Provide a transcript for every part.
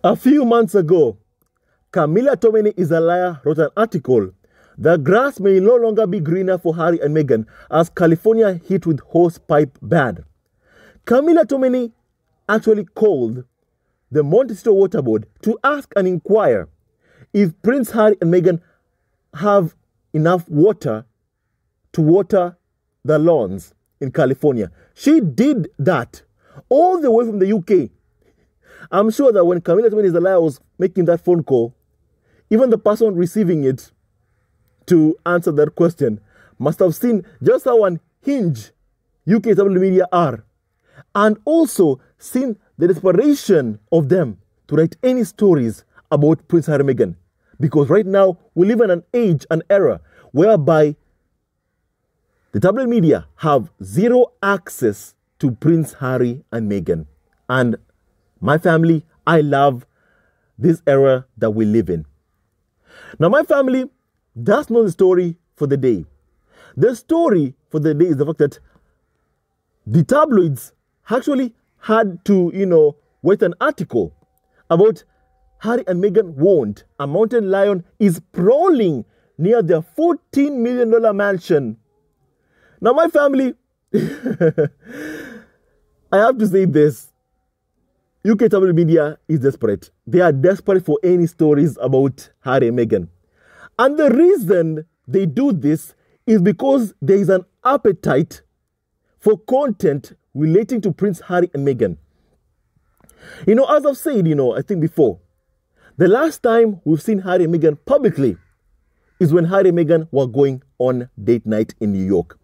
A few months ago, Camilla Tominey is a liar wrote an article. The grass may no longer be greener for Harry and Meghan as California hit with hosepipe ban. Camilla Tominey actually called the Montecito Water Board to ask and inquire if Prince Harry and Meghan have enough water to water the lawns in California. She did that all the way from the UK. I'm sure that when Camilla Tominey is the liar was making that phone call, even the person receiving it to answer that question must have seen just how unhinged UKW media are, and also seen the desperation of them to write any stories about Prince Harry and Meghan. Because right now, we live in an age, an era, whereby the tabloid media have zero access to Prince Harry and Meghan. And my family, I love this era that we live in. Now, my family, that's not the story for the day. The story for the day is the fact that the tabloids actually had to, write an article about Harry and Meghan warned a mountain lion is prowling near their $14 million mansion. Now, my family, I have to say this. UKW media is desperate. They are desperate for any stories about Harry and Meghan. And the reason they do this is because there is an appetite for content relating to Prince Harry and Meghan. As I've said, I think before, the last time we've seen Harry and Meghan publicly is when Harry and Meghan were going on date night in New York.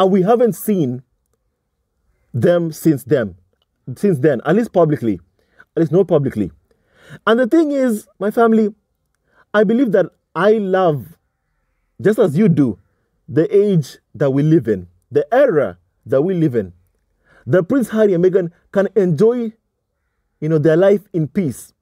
And we haven't seen them since then, at least publicly, at least not publicly. And the thing is, my family, I believe that I love, just as you do, the age that we live in, the era that we live in. That Prince Harry and Meghan can enjoy, their life in peace,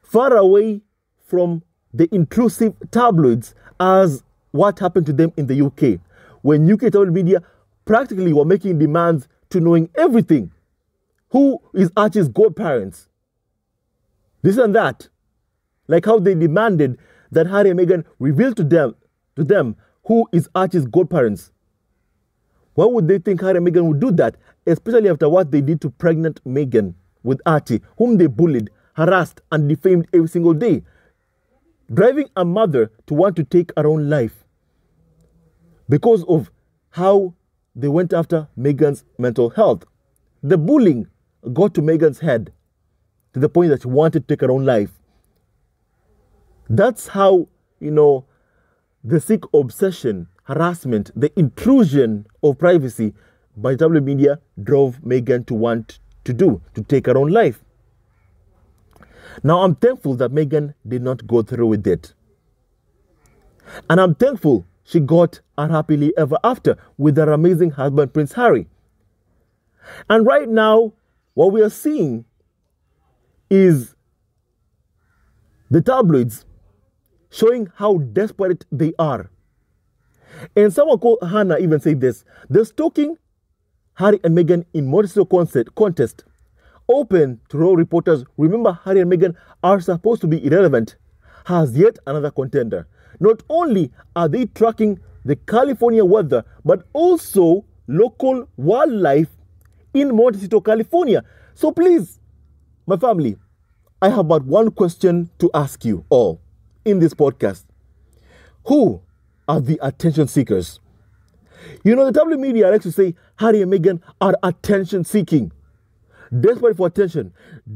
far away from the intrusive tabloids as what happened to them in the UK, when UK tabloid media practically were making demands to knowing everything. Who is Archie's godparents? This and that. Like how they demanded that Harry and Meghan reveal to them who is Archie's godparents. Why would they think Harry and Meghan would do that? Especially after what they did to pregnant Meghan with Archie, whom they bullied, harassed, and defamed every single day, driving a mother to want to take her own life because of how they went after Meghan's mental health. The bullying got to Meghan's head to the point that she wanted to take her own life. That's how, the sick obsession, harassment, the intrusion of privacy by tabloid media drove Meghan to want to take her own life. Now, I'm thankful that Meghan did not go through with it. And I'm thankful she got her happily ever after with her amazing husband, Prince Harry. And right now, what we are seeing is the tabloids showing how desperate they are. And someone called Hannah even said this: they're stalking Harry and Meghan in Montecito contest, open to royal reporters. Remember, Harry and Meghan are supposed to be irrelevant, has yet another contender. Not only are they tracking the California weather, but also local wildlife in Montecito, California. So please, my family, I have but one question to ask you all in this podcast. Who are the attention seekers? The tabloid media likes to say Harry and Meghan are attention seeking, desperate for attention,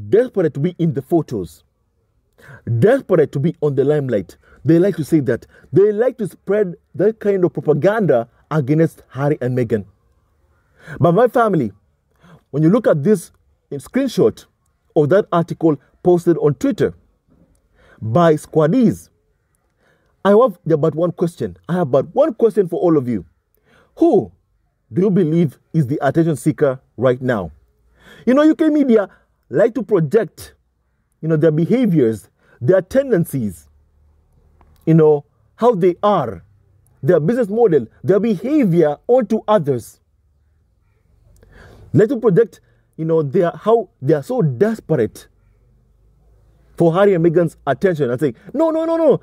desperate to be in the photos, desperate to be on the limelight. They like to say that. They like to spread that kind of propaganda against Harry and Meghan. But my family, when you look at this screenshot of that article posted on Twitter by Squaddies, I have but one question. I have but one question for all of you. Who do you believe is the attention seeker right now? UK media like to project, their behaviors, their tendencies, how they are, their business model, their behavior onto others. Let them project, how they are so desperate for Harry and Meghan's attention and saying, no, no, no, no,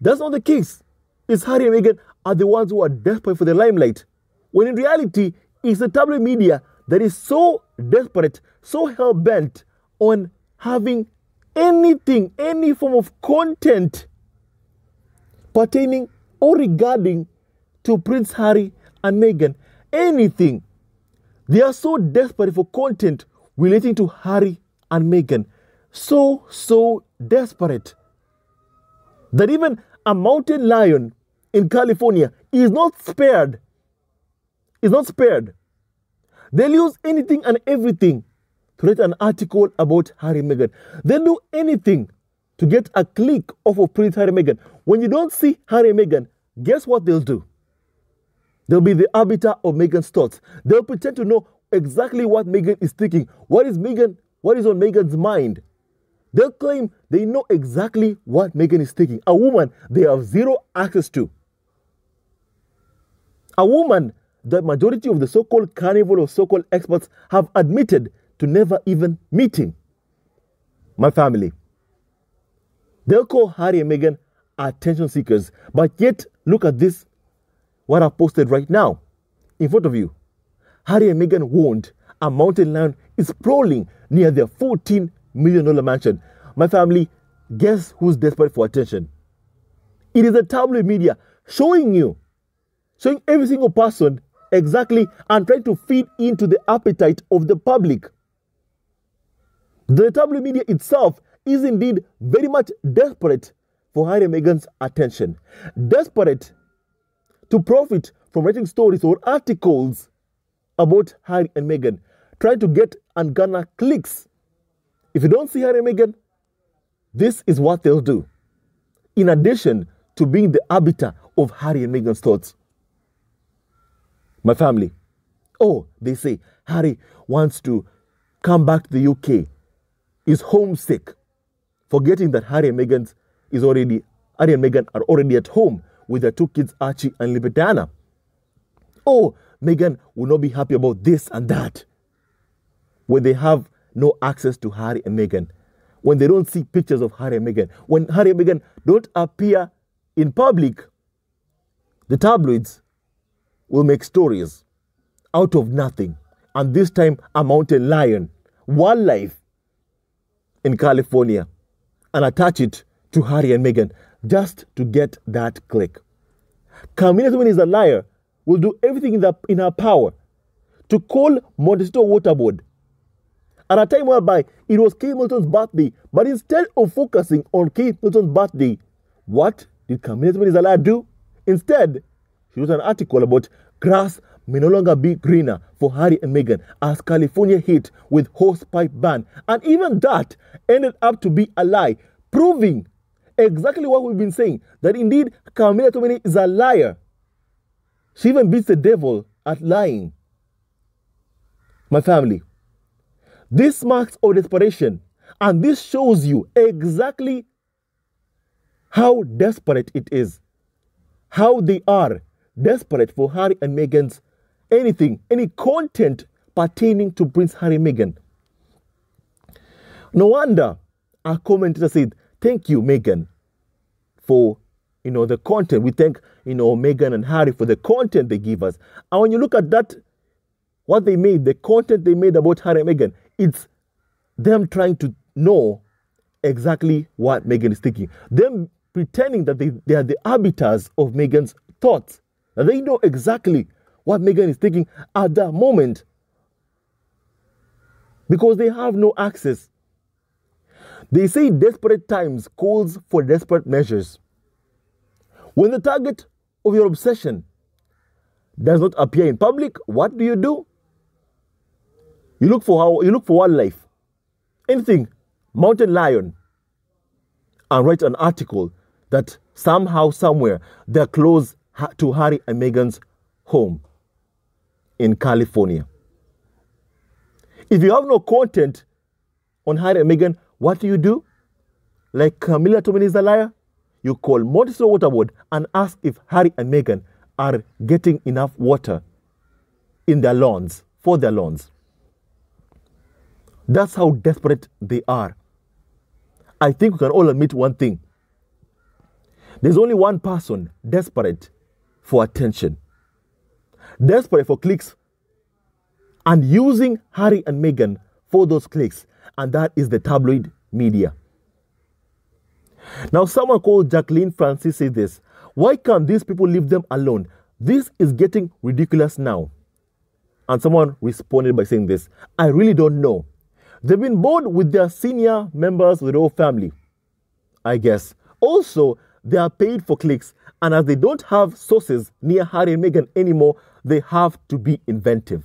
that's not the case. It's Harry and Meghan are the ones who are desperate for the limelight. When in reality, it's the tabloid media that is so desperate, so hell-bent on having anything, any form of content pertaining or regarding to Prince Harry and Meghan. Anything. They are so desperate for content relating to Harry and Meghan. So desperate that even a mountain lion in California is not spared. Is not spared. They'll use anything and everything to write an article about Harry and Meghan. They'll do anything to get a click off of Prince Harry and Meghan. When you don't see Harry and Meghan, guess what they'll do? They'll be the arbiter of Meghan's thoughts. They'll pretend to know exactly what Meghan is thinking. What is on Meghan's mind? They'll claim they know exactly what Meghan is thinking. A woman they have zero access to. A woman the majority of the so-called carnival of so-called experts have admitted to never even meeting. My family. They'll call Harry and Meghan attention seekers. But yet, look at this, what I posted right now in front of you. Harry and Meghan warned a mountain lion is prowling near their $14 million mansion. My family, guess who's desperate for attention? It is the tabloid media showing every single person exactly and trying to feed into the appetite of the public. The tabloid media itself is indeed very much desperate for Harry and Meghan's attention. Desperate to profit from writing stories or articles about Harry and Meghan, trying to get and garner clicks. If you don't see Harry and Meghan, this is what they'll do. In addition to being the arbiter of Harry and Meghan's thoughts. My family, they say Harry wants to come back to the UK, is homesick, forgetting that Harry and Meghan are already at home with their two kids, Archie and Libertana. Meghan will not be happy about this and that when they have no access to Harry and Meghan, when they don't see pictures of Harry and Meghan, when Harry and Meghan don't appear in public. The tabloids will make stories out of nothing, and this time a mountain lion, wildlife in California, and attach it to Harry and Meghan just to get that click. Camilla Tominey is a liar will do everything in her power to call Montecito Water Board at a time whereby it was Kate Middleton's birthday, but instead of focusing on Kate Middleton's birthday, what did Camilla Tominey do? Instead, she wrote an article about grass may no longer be greener for Harry and Meghan as California hit with hosepipe ban. And even that ended up to be a lie, proving exactly what we've been saying, that indeed Camilla Tominey is a liar. She even beats the devil at lying. My family, this marks our desperation, and this shows you exactly how desperate it is, how they are desperate for Harry and Meghan's any content pertaining to Prince Harry and Meghan. No wonder a commentator said, thank you, Meghan, for the content. We thank Meghan and Harry for the content they give us. And when you look at that, what they made, the content they made about Harry and Meghan, it's them trying to know exactly what Meghan is thinking. Them pretending that they are the arbiters of Meghan's thoughts. That they know exactly what Meghan is thinking at that moment, because they have no access. They say desperate times calls for desperate measures. When the target of your obsession does not appear in public, what do? You look for wildlife, anything, mountain lion, and write an article that somehow, somewhere, they're close to Harry and Meghan's home in California. If you have no content on Harry and Meghan, what do? Like Camilla Tominey is a liar? You call Montecito Water Board and ask if Harry and Meghan are getting enough water in their lawns, for their lawns. That's how desperate they are. I think we can all admit one thing. There's only one person desperate for attention, desperate for clicks, and using Harry and Meghan for those clicks, and that is the tabloid media. Now, someone called Jacqueline Francis says this: why can't these people leave them alone? This is getting ridiculous now. And someone responded by saying this: I really don't know. They've been bored with their senior members of the royal family, I guess. Also, they are paid for clicks, and as they don't have sources near Harry and Meghan anymore, they have to be inventive.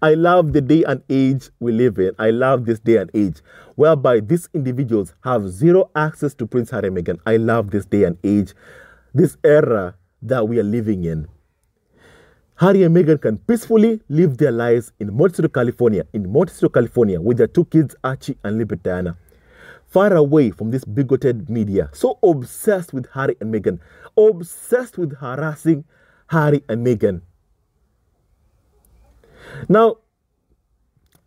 I love the day and age we live in. I love this day and age whereby these individuals have zero access to Prince Harry and Meghan. I love this day and age, this era that we are living in. Harry and Meghan can peacefully live their lives in Montecito, California, with their two kids, Archie and Libby Diana, far away from this bigoted media, so obsessed with Harry and Meghan, obsessed with harassing Harry and Meghan. Now,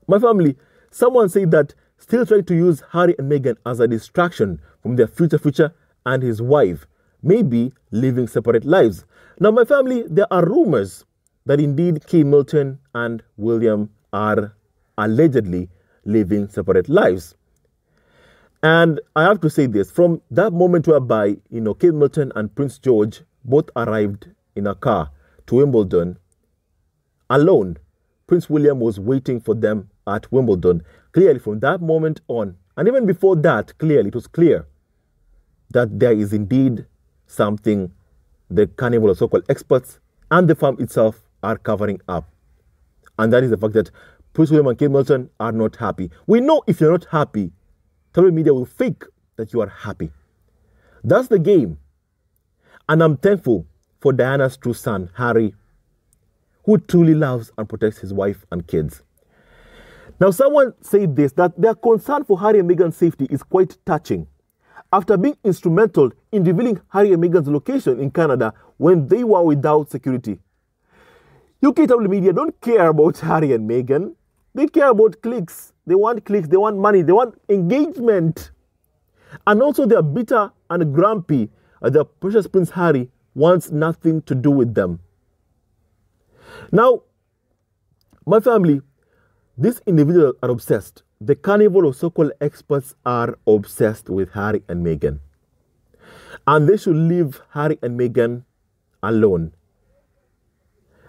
my family, someone said that still trying to use Harry and Meghan as a distraction from their future and his wife, maybe living separate lives. Now, my family, there are rumors that indeed Kate Middleton and William are allegedly living separate lives. And I have to say this, from that moment whereby, Kate Middleton and Prince George both arrived in a car to Wimbledon alone, Prince William was waiting for them at Wimbledon. Clearly, from that moment on, and even before that, clearly, it was clear that there is indeed something the Carnival of so-called experts and the firm itself are covering up. And that is the fact that Prince William and Kate Middleton are not happy. We know if you're not happy, tabloid media will fake that you are happy. That's the game. And I'm thankful for Diana's true son, Harry, who truly loves and protects his wife and kids. Now, someone said this, that their concern for Harry and Meghan's safety is quite touching. After being instrumental in revealing Harry and Meghan's location in Canada when they were without security. UK tabloid media don't care about Harry and Meghan. They care about clicks. They want clicks, they want money, they want engagement. And also they are bitter and grumpy. Their precious Prince Harry wants nothing to do with them. Now, my family, these individuals are obsessed. The Carnival of so-called experts are obsessed with Harry and Meghan. And they should leave Harry and Meghan alone.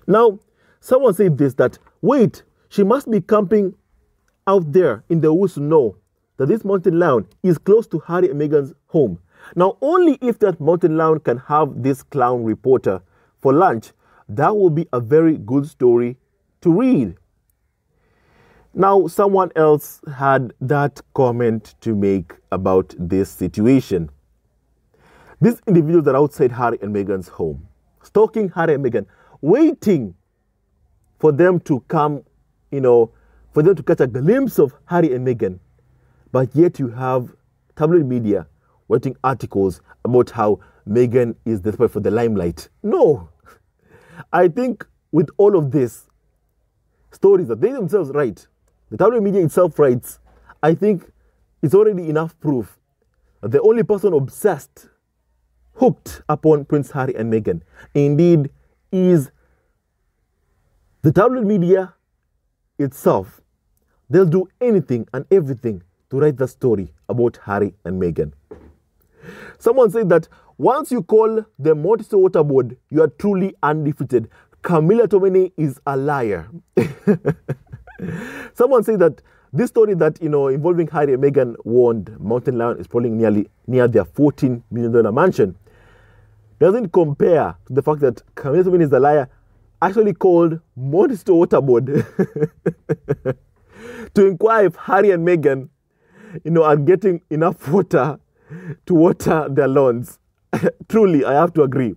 Now, someone said this, that, wait, she must be camping out there in the woods to know that this mountain lion is close to Harry and Meghan's home. Now, only if that mountain lion can have this clown reporter for lunch, that will be a very good story to read. Now, someone else had that comment to make about this situation. These individuals are outside Harry and Meghan's home, stalking Harry and Meghan, waiting for them to come, for them to catch a glimpse of Harry and Meghan. But yet you have tabloid media writing articles about how Meghan is desperate for the limelight. No. I think with all of this stories that they themselves write, the tabloid media itself writes, I think it's already enough proof that the only person obsessed, hooked upon Prince Harry and Meghan, indeed is the tabloid media itself. They'll do anything and everything to write the story about Harry and Meghan. Someone said that once you call the Montecito Water Board, you are truly undefeated. Camilla Tominey is a liar. Someone said that this story that, involving Harry and Meghan warned Mountain Lion is probably near their $14 million mansion doesn't compare to the fact that Camilla Tominey is a liar actually called Montecito Water Board to inquire if Harry and Meghan, are getting enough water to water their lawns. Truly, I have to agree.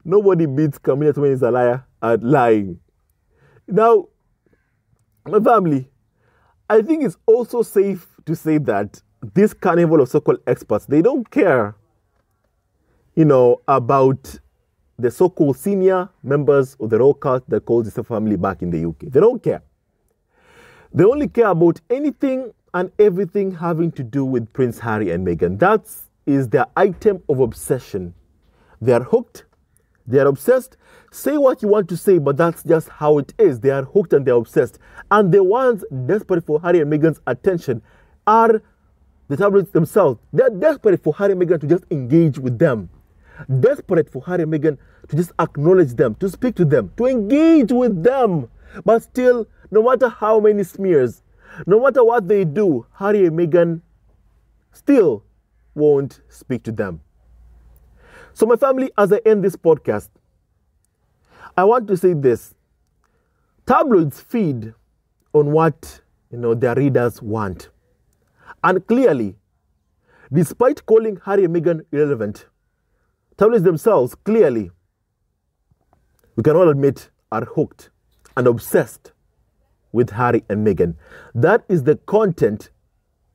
Nobody beats Camilla Tominey is a liar at lying. Now, my family, I think it's also safe to say that this Carnival of so-called experts, they don't care, about the so-called senior members of the royal cult that calls itself family back in the UK. They don't care. They only care about anything and everything having to do with Prince Harry and Meghan. That is their item of obsession. They are hooked. They are obsessed. Say what you want to say, but that's just how it is. They are hooked and they're obsessed. And the ones desperate for Harry and Meghan's attention are the tabloids themselves. They're desperate for Harry and Meghan to just engage with them. Desperate for Harry and Meghan to just acknowledge them, to speak to them, to engage with them. But still, no matter how many smears, no matter what they do, Harry and Meghan still won't speak to them. So my family, as I end this podcast, I want to say this. Tabloids feed on what their readers want. And clearly, despite calling Harry and Meghan irrelevant, tabloids themselves clearly, we can all admit, are hooked and obsessed with Harry and Meghan. That is the content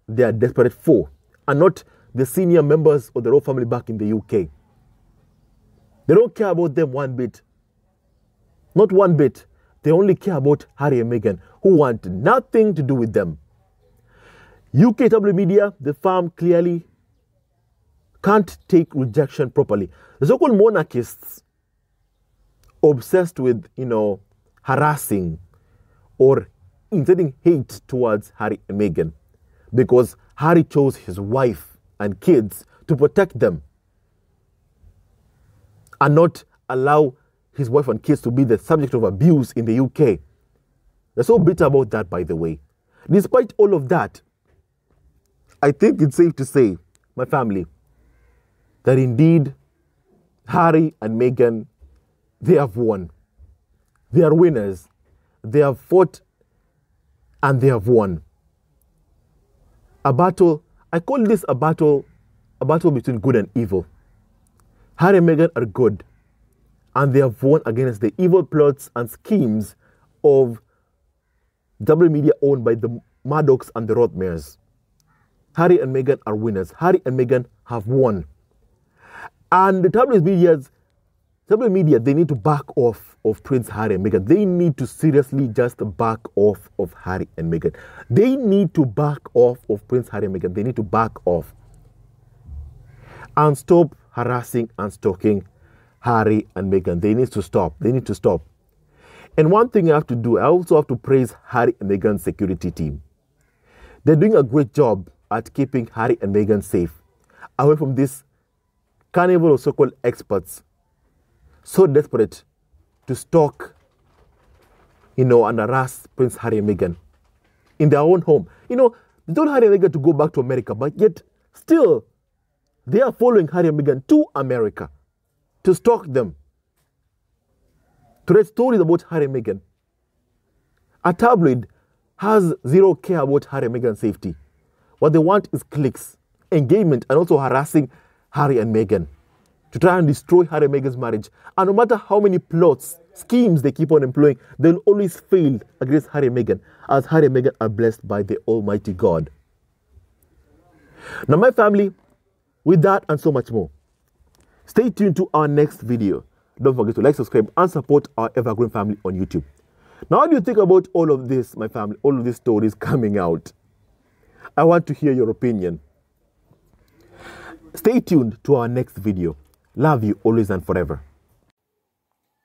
they are desperate for, and not the senior members of the royal family back in the UK. They don't care about them one bit. Not one bit. They only care about Harry and Meghan, who want nothing to do with them. UK tabloid media, the firm, clearly can't take rejection properly. The so-called monarchists, obsessed with, harassing or inciting hate towards Harry and Meghan, because Harry chose his wife and kids to protect them and not allow his wife and kids to be the subject of abuse in the UK. They're so bitter about that, by the way. Despite all of that, I think it's safe to say, my family, that indeed Harry and Meghan, they have won. They are winners. They have fought and they have won. A battle, I call this a battle between good and evil. Harry and Meghan are good, and they have won against the evil plots and schemes of tabloid media owned by the Murdochs and the Rothmers. Harry and Meghan are winners. Harry and Meghan have won. And the tabloid media, they need to back off of Prince Harry and Meghan. They need to seriously just back off of Harry and Meghan. They need to back off of Prince Harry and Meghan. They need to back off and stop harassing and stalking Harry and Meghan. They need to stop. They need to stop. And one thing I have to do, I also have to praise Harry and Meghan's security team. They're doing a great job at keeping Harry and Meghan safe away from this carnival of so-called experts so desperate to stalk, and harass Prince Harry and Meghan in their own home. They told Harry and Meghan to go back to America, but yet still they are following Harry and Meghan to America to stalk them, to read stories about Harry and Meghan. A tabloid has zero care about Harry and Meghan's safety. What they want is clicks, engagement, and also harassing Harry and Meghan to try and destroy Harry and Meghan's marriage. And no matter how many plots, schemes they keep on employing, they'll always fail against Harry and Meghan, as Harry and Meghan are blessed by the Almighty God. Now, my family, with that and so much more, stay tuned to our next video. Don't forget to like, subscribe, and support our Evergreen family on YouTube. Now, how do you think about all of this, my family, all of these stories coming out? I want to hear your opinion. Stay tuned to our next video. Love you always and forever.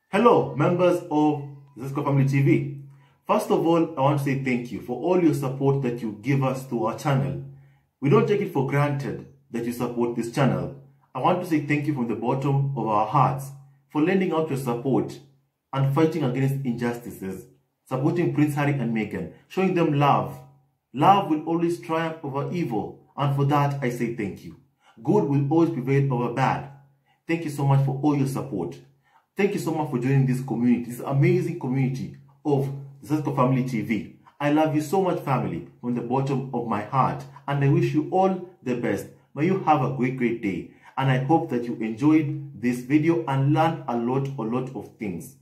Hello, members of Zesco Family TV. First of all, I want to say thank you for all your support that you give us to our channel. We don't take it for granted that you support this channel. I want to say thank you from the bottom of our hearts for lending out your support and fighting against injustices, supporting Prince Harry and Meghan, showing them love. Love will always triumph over evil, and for that I say thank you. Good will always prevail over bad. Thank you so much for all your support. Thank you so much for joining this community, this amazing community of Zesco Family TV. I love you so much, family, from the bottom of my heart, and I wish you all the best. May you have a great day, and I hope that you enjoyed this video and learned a lot of things.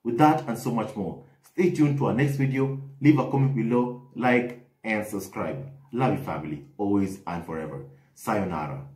With that and so much more, stay tuned to our next video. Leave a comment below, like and subscribe. Love you, family, always and forever. Sayonara.